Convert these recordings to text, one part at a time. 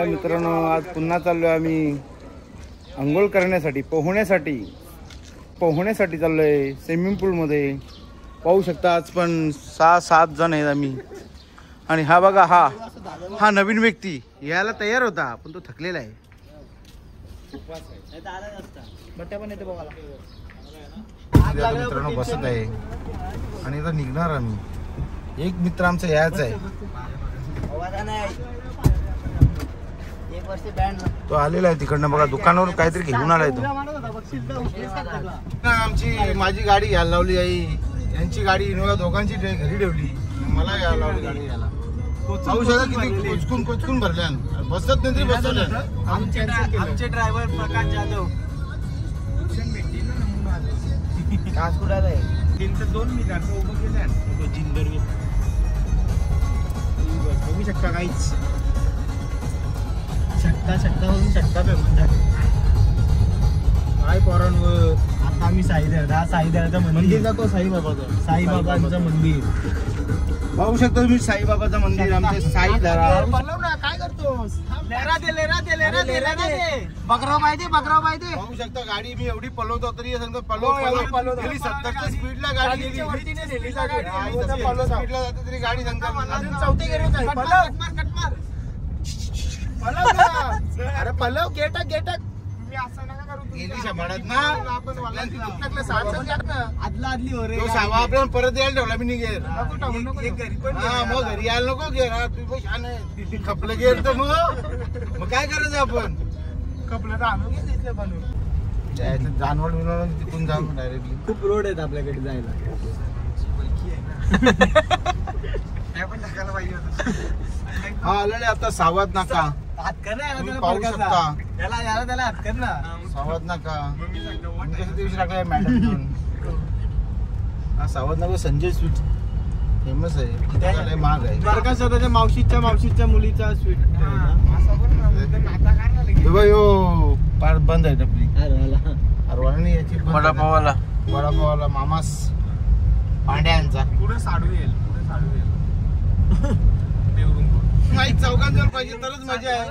मित्रांनो, आज पुन्हा चाललोय आम्ही अंघोळ करण्यासाठी, पोहण्यासाठी चाललोय स्विमिंग पूलमध्ये. पाहू शकता आज पण 6-7 जण आहेत आम्ही. आणि हा बघा, हा नवीन व्यक्ती यायला तयार होता पण तो थकलेला आहे. मित्रांनो बसत आहे आणि आता निघणार आम्ही. एक मित्र आमचा यायचा आहे, तो आलेला आहे तिकडनं बघा. दुकानावर काहीतरी घेऊन आलाय तो. माझी गाडी घ्यायला लावली आई, यांची गाडी इनोवा दोघांची घरी ठेवली, मला घ्यायला लावली गाडी घ्यायला. पाहू शकता किती कोचकून भरल्या, बसत नाही तरी बसवल्या. आमचे ड्रायव्हर प्रकाश जाधव आज कुठे आहे? 3-2 मिनिटात उभं केलं जिंदर बघू शकता काहीच. शकता काय पोरांवर. आता आम्ही साईदेवाचं मंदिर जातो. साईबाबांचं मंदिर पाहू शकता तुम्ही, साईबाबाचं मंदिर. आमचे साई धरा. काय करतोस? लेरा दे बकराव पाहिजे. पाहू शकता गाडी मी एवढी पळवतो तरी सांगतो पळव 70च्या स्पीडला गाडी गेली. स्पीडला जाते तरी गाडी सांगता चौथी गेली. अरे पलव गेटक गेली शंभरात ना. आदला आदली हो रे. सावा आपल्याला परत यायला ठेवला मी निघेल. मग घरी यायला नको गेर. तू छान आहे खपलं गेर तर मग काय करायचं आपण? खपलं तर आणू घेतलं बनवून. जानवड विनवड तिथून जाऊ डायरेक्टली. खूप रोड आहेत आपल्याकडे जायला. हा आलेले आता सावध नाका. हातकर पाहू शकता त्याला हातकर ना. सावध नाका टाकलाय मॅडम. हा सावध नाका संजय स्वीट फेमस आहे, महाग आहे. स्वतःच्या मावशीच्या मुलीचा स्वीट. पार बंद आहे आपली अरवाणी याची. वडापावाला मामास पांड्यांचा पुढे साडू येईल. नाही चौकांजवळ पाहिजे तरच मजा आहे.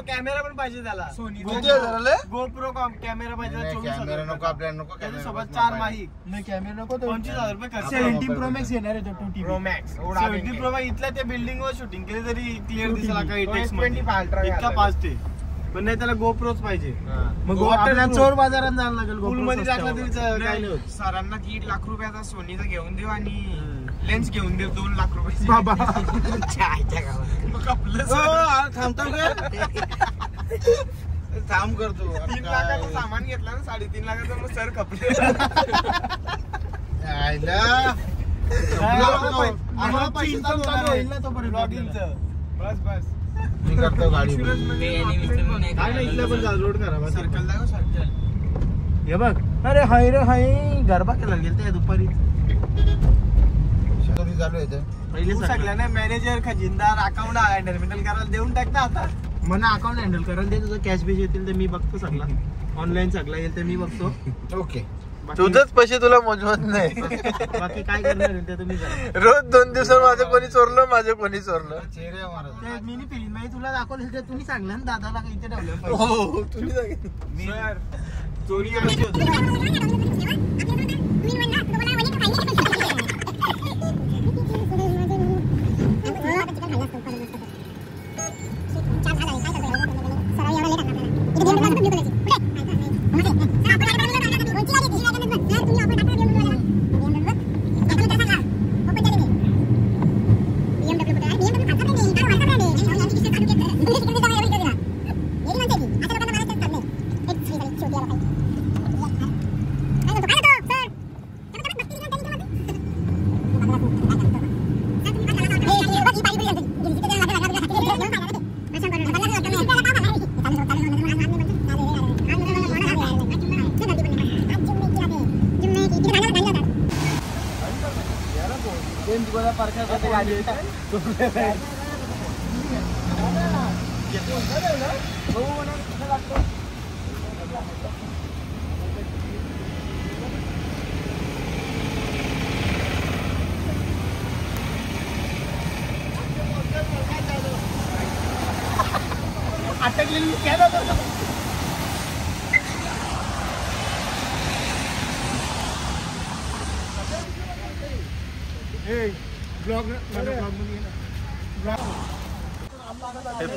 कॅमेरा पण पाहिजे त्याला. गोप्रो कॅमेरा पाहिजे. कॅमेरा नको आपल्याला, नको सोबत 4 माही कॅमेरा नको. 25,000 रुपये खर्च. 70 Pro Max येणार आहे. 70 Pro Max इथल्या त्या बिल्डिंग वर शूटिंग केली तरी क्लिअर दिसेल. इतका फास्ट आहे. पण नाही त्याला गोप्रोच पाहिजे. मग चोर बाजारात जायला लागेल. पूल मध्ये टाकला तरी काय नाही होत. सरांना 1.5 लाख रुपयाचा सोनीचा घेऊन देऊ आणि लेन्स घेऊन देऊ 2 लाख रुपये. बाबा थांब करतो. 3 लाखाचं सामान घेतला ना, 3.5 लाखाचं. मग सर खपले. बस मी करतो गाडी. लोड करा सर्कल दाखव सर्कल. हे बघ. अरे हाय रे हाय, गरबा केला गेलता दुपारी. चालू आहे पहिले सगळ्यांना मॅनेजर, खजिनदार, अकाउंट हँडल करायला देऊन टाक ना. आता मला अकाउंट हँडल करायला दे. तुझं कॅश बीज येतील तर मी बघतो. सगळा ऑनलाईन सगळं येईल तर मी बघतो. ओके. तुझंच पैसे तुला मोजवत नाही. बाकी काय करणार ते तुम्ही करा. रोज 2 दिवसात माझं कोणी चोरलं. चेहरे मारत मी फिल्म तुला दाखवलं ते तुम्ही सांगलं ना. दादाला इथे ठेवलं. हो तुम्ही सांगितलं. चोरी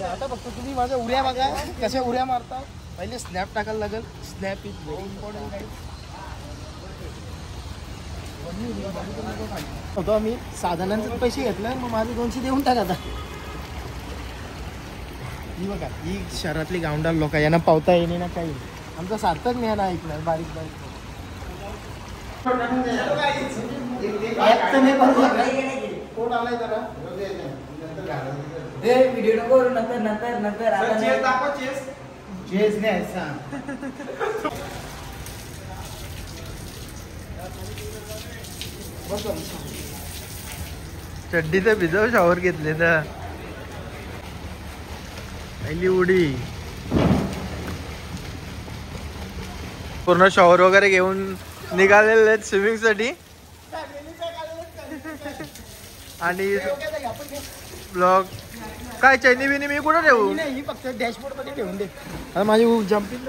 आता फक्त तुम्ही माझ्या उड्या बघा कशा उड्या मारता. पहिले स्नॅप टाकायला लागेल. Snap is very important guys. होतो आम्ही साधनांचे पैसे घेतले मग माझे 200 देऊन टाका आता. ही बघा ही शहरातली गावंडाळ लोक यांना पावता येणे ना काही. आमचा सार्थक नाही ना ऐकणार बारीक बारीक कोण आलाय जरा व्हिडिओ नको नंतर नंतर नंतर चेस नाही सांग. चड्डी तर भिजव शॉवर घेतले ना. पहिली उडी पूर्ण शॉवर वगैरे घेऊन निघालेले आहेत स्विमिंग साठी. आणि ब्लॉग काय चैनी बिनी मी कुठं ठेवू. ही फक्त डॅशबोर्ड मध्ये ठेवून दे. आता माझी जम्पिंग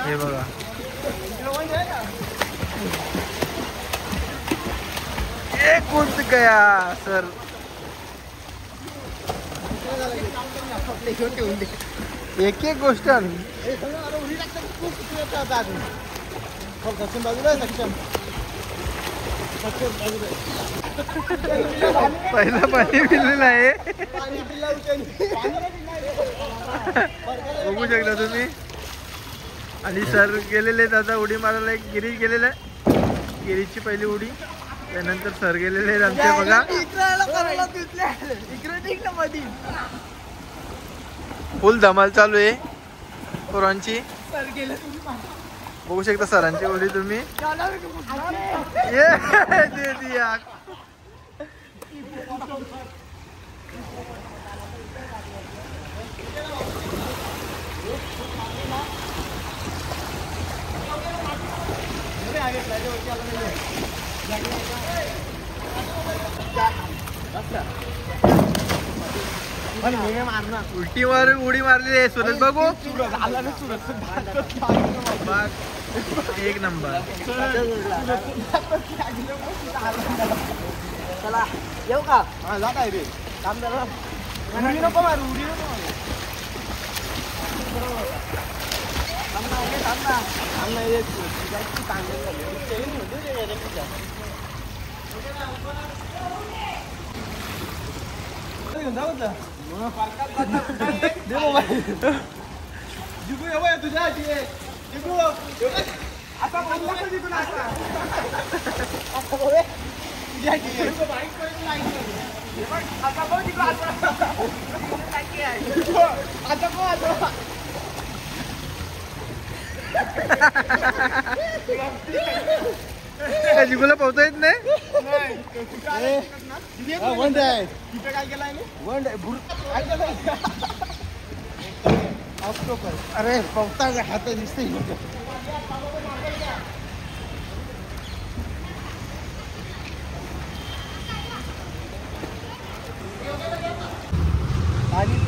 हे बघा एक कूद गया सर. ठेवून दे. एक एक गोष्ट सक्षम बाजूला सक्षम पहिलं पाणी पिलेलं आहे. बघू शकता तुम्ही. आणि सर गेलेले आहेत आता उडी मारायला. एक गिरीश गेलेला आहे. गिरीशची पहिली उडी. त्यानंतर सर गेलेले आहेत आमचे बघा. फुल धमाल चालू आहे पोरांची. बघू शकता सरांची उडी तुम्ही. ये दे दिया. उलटी मार उडी मारली आहे सुरज. बघू एक नंबर. चला येऊ का. जा काय रे काम झालं. उडी नको मारू. उडी नको मारू. तुझ्या आता जिगुला पोहता येत नाही. काय केलाय अरे पवता हात दिसते.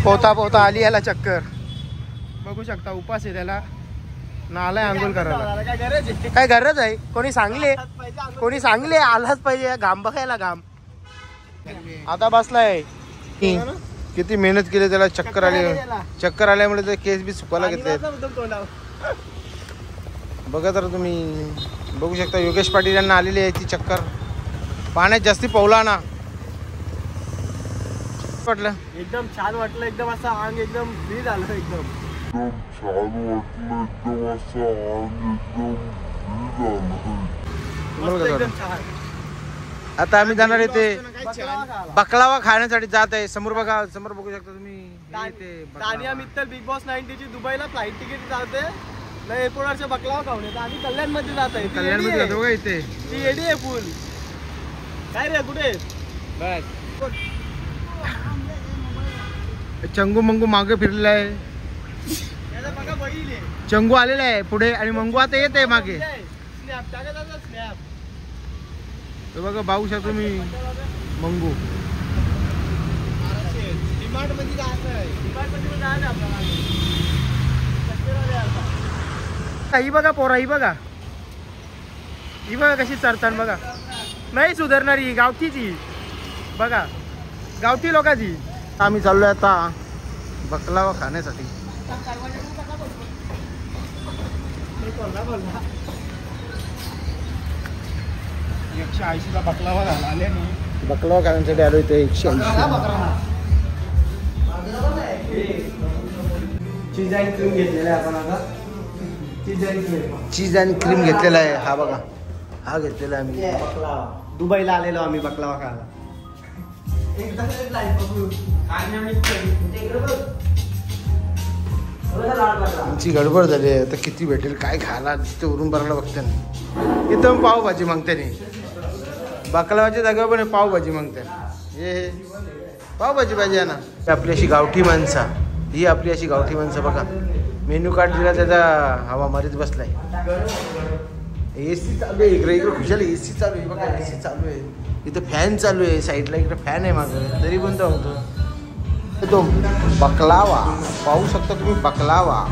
पोहता पोहता आली याला चक्कर. बघू शकता उपास आहे त्याला. नालाय आंघोळ करायला. काय गरज आहे. कोणी सांगले आलाच पाहिजे. घाम बघायला घाम. आता बसलाय. किती मेहनत केली त्याला. चक्कर आल्यामुळे ते केस बी सुकायला घेतले. बघा तर तुम्ही बघू शकता योगेश पाटील यांना आलेली आहे ती चक्कर. पाण्यात जास्ती पोहला ना. वाटलं एकदम छान वाटलं. एकदम असं अंग एकदम फ्री झालं. एकदम आता आम्ही जाणार आहे ते बकलावा खाण्यासाठी जात आहे. समोर बघा. समोर बघू शकता तुम्ही. तानिया मित्तल बिग बॉस 90 ची दुबईला फ्लाईट तिकीट जाते. एअरपोर्टवरच्या बकलावा खाऊन येतो. आम्ही कल्याण मध्ये जात आहे. कल्याण मध्ये जातो का इथे. ती एडी आहे फुल. काय रे कुठे चंगू मंगू मागे फिरलेला आहे. चंगू आलेला आहे पुढे आणि मंगू आता येत आहे मागे. स्नॅप. 'बघा भाऊ शकतो मी मंगू. ही बघा पोरा, ही बघा कशी चरतान बघा. नाही सुधारणारी ही गावठीची बघा, गावठी लोकांची. आम्ही चाललोय आता बकलावा खाण्यासाठी. 180 चा बकलावा आले नाही. बकलावा खाण्यासाठी आलो इथे 180. चीज अँड क्रीम घेतलेला आहे आपण आता. चीज अँड क्रीम घेतलेला आहे. हा बघा, हा घेतलेला आहे आम्ही. दुबईला आलेलो आम्ही बकलावा खायला. आमची गडबड झाली आहे. आता किती भेटेल काय खायला तिथे उरून भरायला बघते ना. इथं पावभाजी मागते नाही, बकलावाच्या जागेवर पण पावभाजी मागते. हे पावभाजी पाहिजे आहे ना. आपली अशी गावठी माणसं, ही आपली अशी गावठी माणसं बघा. मेन्यू कार्ड दिला त्याचा हवा मारीत बसलाय. AC चालू आहे इकडे खुशाल. AC चालू आहे बघा, AC चालू आहे. इथं फॅन चालू आहे साईडला, इकडे फॅन आहे माझं, तरी पण तो होतो. तो बकलावा पाहू शकता तुम्ही. बकलावा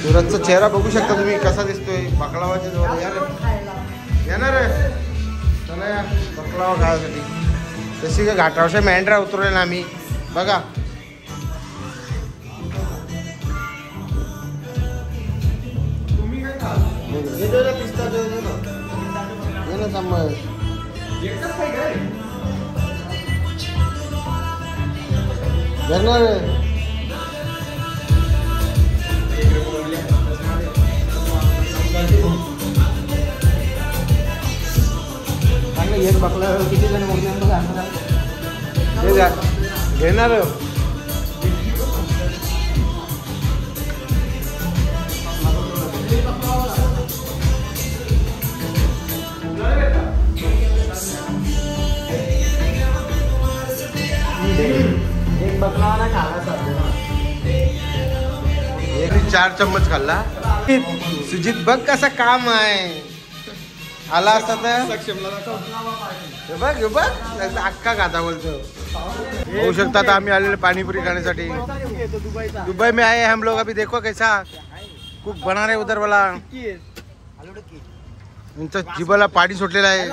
सूरजचा चेहरा बघू शकता तुम्ही कसा दिसतोय बकलावाच्या जवळ. येणार चला या बकलावा खायसाठी. जशी का घाटावरच्या मेंढरा उतरले ना आम्ही बघा. एक बकला किती जण घेणार. एक बकला ना खाला, एक 4 चम्मच खाल्ला. सुजित बघ कसा काम आहे. आला असता तर बघ अख्खा खाता बोलतो. होऊ शकतात. आम्ही आलेले पाणीपुरी खाण्यासाठी. दुबई में आए हम लोग. अभी देखो कैसा कुक बना रहे उधर वाला. इनचं जिबाला पाणी सुटलेलं आहे.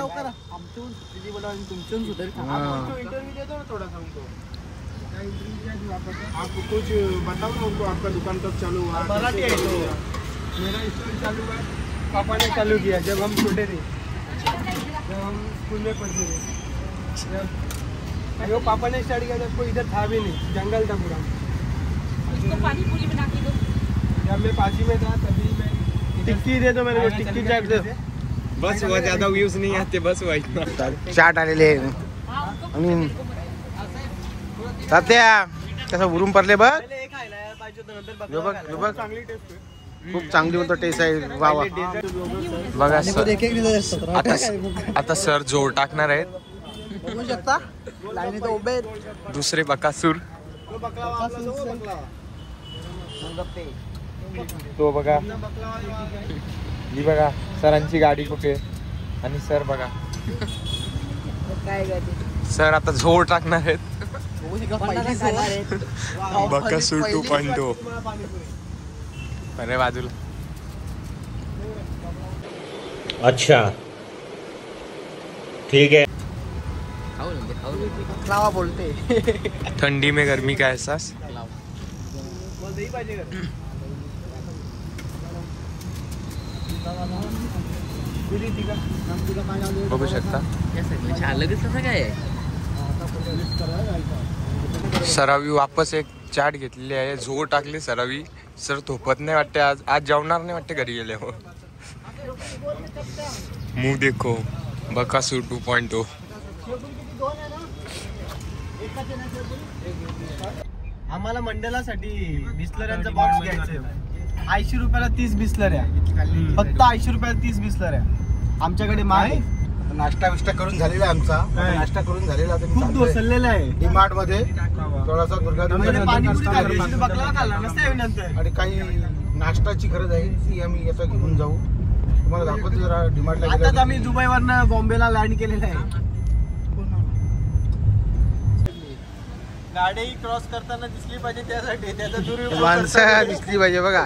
आपको कुछ बताओ ना उनको, आपका दुकान कब चालू हुआ? मेरा स्टोर चालू हुआ पापा ने चालू किया जब हम छोटे थे, जब हम स्कूल में पढ़ते थे. वो पापा ने स्टार्ट किया जब कोई इधर था भी नहीं, जंगल था पूरा. पानी पूरी बना के दो. जब मैं 5वीं में था तभी मैं टिक्की दे दो मेरे को, टिक्की चाट दे. बस हुआ, ज्यादा व्यूज नहीं आते, बस हुआ इतना. चाट आलेले आणि तात्या कसं उरून पडले बघ. बघ चांगली टेस्ट आहे. खूप चांगली होतं टेस्ट आहे. वा वा बघा सर, आता सर जोर टाकणार आहेत. बघू शकता लाईनीत उभे आहेत. दुसरे बकासूर तो बघा. ही बघा सरांची गाडी कुठे. आणि सर बघा, सर आता जोर टाकणार आहेत. बकासूर 2.0. अरे बाजूला. अच्छा ठीक है. लावा बोलते. ठंडी में गर्मी का एहसास. बघू शकता सरावी वापस एक चाट घेतलेली आहे. झोर टाकली सरावी. सर झोपत नाही वाटते आज. आज जेवणार नाही वाटते घरी गेले. हो मुंह देखो बकासूर 2.0. आम्हाला मंडळासाठी बिस्लऱ्यांचा बॉक्स घ्यायचा. 80 रुपयाला 30 बिस्लऱ्या. फक्त 80 रुपयाला 30 बिस्लऱ्या. आमच्याकडे माल नाश्ता विष्टा करून झालेला आहे आमचा. नाश्ता करून झालेला खूप दोसरलेला आहे. डीमार्ट मध्ये थोडासा दुर्गा पाणीपुरी खाल्ली, बकला खाल्ला नसते नंतर. आणि काही नाश्ताची गरज आहे ती आम्ही आता घेऊन जाऊ. तुम्हाला दाखवतो जरा डिमार्टला. आताच आम्ही दुबईवरनं बॉम्बेला लँड केलेलं आहे. गाडी क्रॉस करताना दिसली पाहिजे त्यासाठी त्याचा दुरुपयोग माणसं दिसली पाहिजे बघा,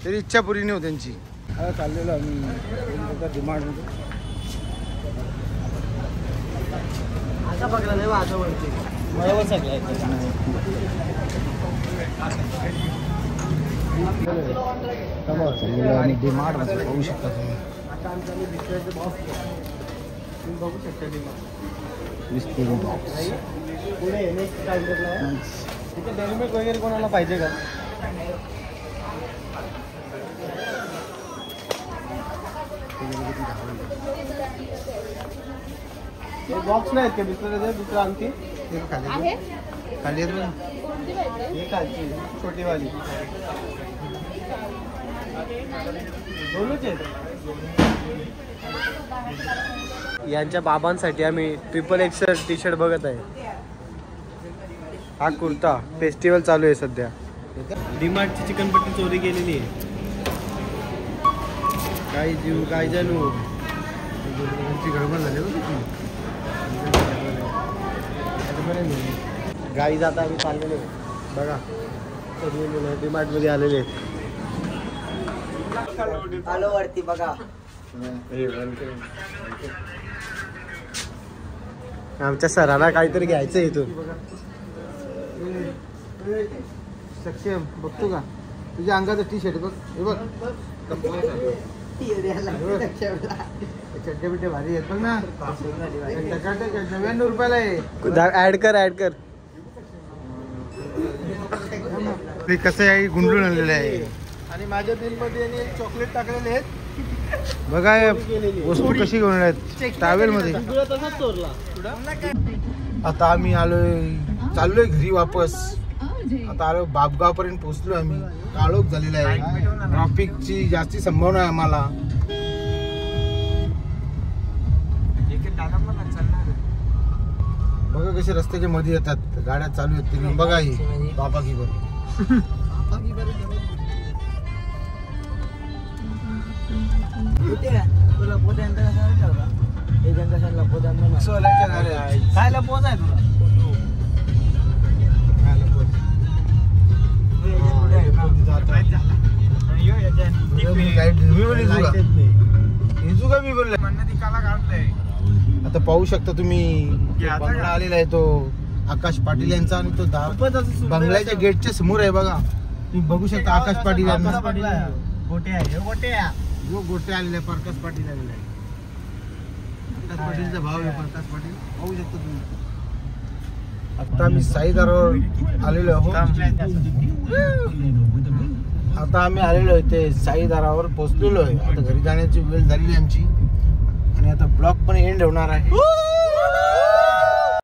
तरी इच्छा पुरी नाही हो त्यांची. चाललेलो आम्ही डिमार्टमध्ये. आता बघला नाही आता वरती बरोबर सगळं आणि डिमार्ट पाहू शकता तुम्ही. बघू शकता बॉक्स पुढे नेक्स्ट काउंटरला तिथे डेरिमिल्क वगैरे कोणाला पाहिजे का? बॉक्स नाही आहेत का दुसरं आणखी खाली खाली हे खालची छोटीवाली दोनच आहेत. यांच्या बाबांसाठी आम्ही XXL टी शर्ट बघत आहे. हा कुर्ता फेस्टिवल चालू आहे सध्या. डीमार्टची चिकनपट्टी चोरी केलेली आहे. काय जीव काय जानू गडबड झाली. गाई जाता आम्ही चाललेले बघा. सगळे मुलं डीमार्ट मध्ये आलेले आहेत. आलो वरती बघा. आमच्या सरांना काहीतरी घ्यायचं इथून. सक्षम बघतो का तुझ्या अंगाचा टी शर्ट बघ. हे बघ चड्डे बिड्डे भारी आहेत बघ ना. 99 रुपयाला आहे. ऍड कर ते कसं आहे गुंडळून आणलेलं आहे. आणि माझ्या बिल मध्ये चॉकलेट टाकलेले आहेत बघा वस्तू कशी घेऊन आहेत टावेल मध्ये. तसाच चोरला. आता आम्ही चाललोय घरी वापस. आता आलो बापगाव पर्यंत पोहोचलो आम्ही. काळोख झालेला आहे. ट्रॅफिकची जास्ती संभावना आहे आम्हाला. बघा कसे रस्त्याच्या मध्ये येतात गाड्या चालू आहेत तरी. बघा ही बाबा की बरं तुला पोत्यांचा कसा ठेवला हे कशाला पोत्यांना सोलांच्या घरी खायला पोच आहे तुला. आता पाहू शकता तुम्ही बंगला आलेला आहे तो आकाश पाटील यांचा. आणि तो बंगल्याच्या गेटच्या समोर आहे बघा. तुम्ही बघू शकता आकाश पाटील यांना. जो गोटे आलेला आहे प्रकाश पाटील आलेला आहे. प्रकाश पाटीलचा भाव आहे प्रकाश पाटील. पाहू शकता तुम्ही. आता आम्ही साईदारावर आलेलो आहोत. आता आम्ही आलेलो आहे ते साईदारावर पोहोचलेलो आहे. आता घरी जाण्याची वेळ झालेली आमची आणि आता ब्लॉग पण एंड होणार आहे.